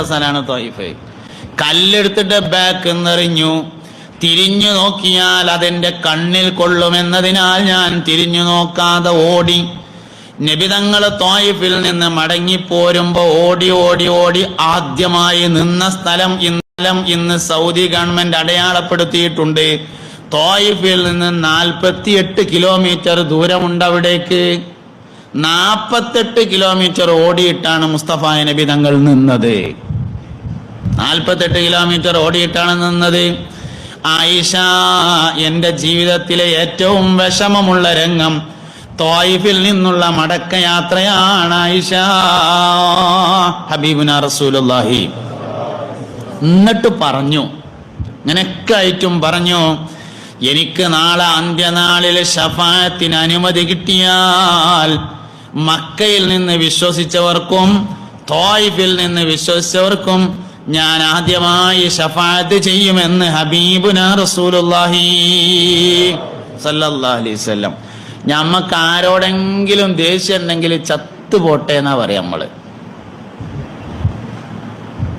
സ്ഥലമാണ് Taif. കല്ലെടുത്തിട്ട് back എന്നെറിഞ്ഞു. തിരിഞ്ഞു നോക്കിയാൽ അതെന്റെ കണ്ണിൽ കൊള്ളുമെന്നതിനാൽ ഞാൻ തിരിഞ്ഞു നോക്കാതെ ഓടി. നബിതങ്ങള് ത്വായിഫിൽ നിന്ന് മടങ്ങിപ്പോരുമ്പോ ഓടി ഓടി ഓടി ആദ്യമായി നിന്ന സ്ഥലം ഇന്ന് സൗദി ഗവൺമെന്റ് അടയാളപ്പെടുത്തിയിട്ടുണ്ട്. ത്വായിഫിൽ നിന്ന് 48 കിലോമീറ്റർ ദൂരമുണ്ട് അവിടേക്ക്. 48 കിലോമീറ്റർ ഓടിയിട്ടാണ് മുസ്തഫ നബി തങ്ങൾ നിന്നത്. 48 കിലോമീറ്റർ ഓടിയിട്ടാണ് നിന്നത്. ആയിഷ, എന്റെ ജീവിതത്തിലെ ഏറ്റവും വിഷമമുള്ള രംഗം ത്വായിഫിൽ നിന്നുള്ള മടക്കയാത്രയാണ് ആയിഷ. ഹബീബുന റസൂലുള്ളാഹി എന്നിട്ട് പറഞ്ഞു, ഇങ്ങനെയൊക്കെ ആയിട്ടും പറഞ്ഞു, എനിക്ക് നാളെ അന്ത്യനാളിൽ ശഫാഅത്തിന് അനുമതി കിട്ടിയാൽ മക്കയിൽ നിന്ന് വിശ്വസിച്ചവർക്കും ത്വായിഫിൽ നിന്ന് വിശ്വസിച്ചവർക്കും ഞാൻ ആദ്യമായി ശഫാഅത്ത് ചെയ്യുമെന്ന് ഹബീബുന റസൂലുള്ളാഹി സല്ലല്ലാഹു അലൈഹി വസല്ലം. ഞമ്മക്ക് ആരോടെങ്കിലും ദേഷ്യം ഉണ്ടെങ്കിൽ ചത്തുപോട്ടെ എന്നാ പറയാം നമ്മള്.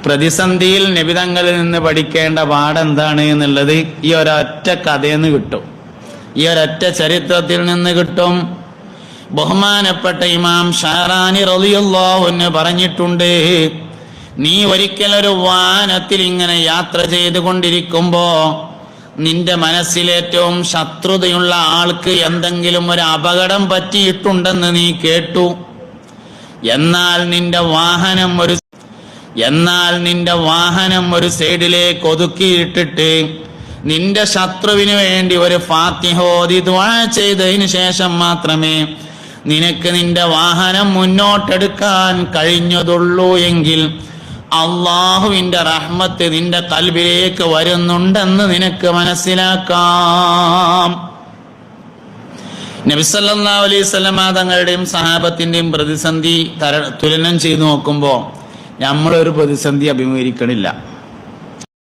പ്രതിസന്ധിയിൽ നബിതങ്ങളിൽ നിന്ന് പഠിക്കേണ്ട പാഠെന്താണ് എന്നുള്ളത് ഈ ഒരൊറ്റ കഥയെന്ന് കിട്ടും, ഈ ഒരൊറ്റ ചരിത്രത്തിൽ നിന്ന് കിട്ടും. ബഹുമാനപ്പെട്ട ഇമാം ഷാറാനി റളിയല്ലാഹു അൻഹു പറഞ്ഞിട്ടുണ്ട്, നീ ഒരിക്കലൊരു വാഹനത്തിൽ ഇങ്ങനെ യാത്ര ചെയ്തുകൊണ്ടിരിക്കുമ്പോ നിന്റെ മനസ്സിലേറ്റവും ശത്രുതയുള്ള ആൾക്ക് എന്തെങ്കിലും ഒരു അപകടം പറ്റിയിട്ടുണ്ടെന്ന് നീ കേട്ടു. എന്നാൽ നിന്റെ വാഹനം ഒരു സൈഡിലേക്ക് ഒതുക്കിയിട്ടിട്ട് നിന്റെ ശത്രുവിന് വേണ്ടി ഒരു ഫാത്തിഹ ഓതി ദുആ ചെയ്തതിന് ശേഷം മാത്രമേ നിനക്ക് നിന്റെ വാഹനം മുന്നോട്ടെടുക്കാൻ കഴിഞ്ഞതുള്ളൂ എങ്കിൽ അള്ളാഹുവിന്റെ റഹ്മത്ത് നിന്റെ ഖൽബിലേക്ക് വരുന്നുണ്ടെന്ന് നിനക്ക് മനസ്സിലാക്കാം. നബി സല്ലല്ലാഹു അലൈഹി വസല്ലം തങ്ങളുടെയും സഹാബത്തിന്റെയും പ്രതിസന്ധി തുലനം ചെയ്തു നോക്കുമ്പോൾ നമ്മളൊരു പ്രതിസന്ധി അഭിമുഖീകരിക്കണില്ല.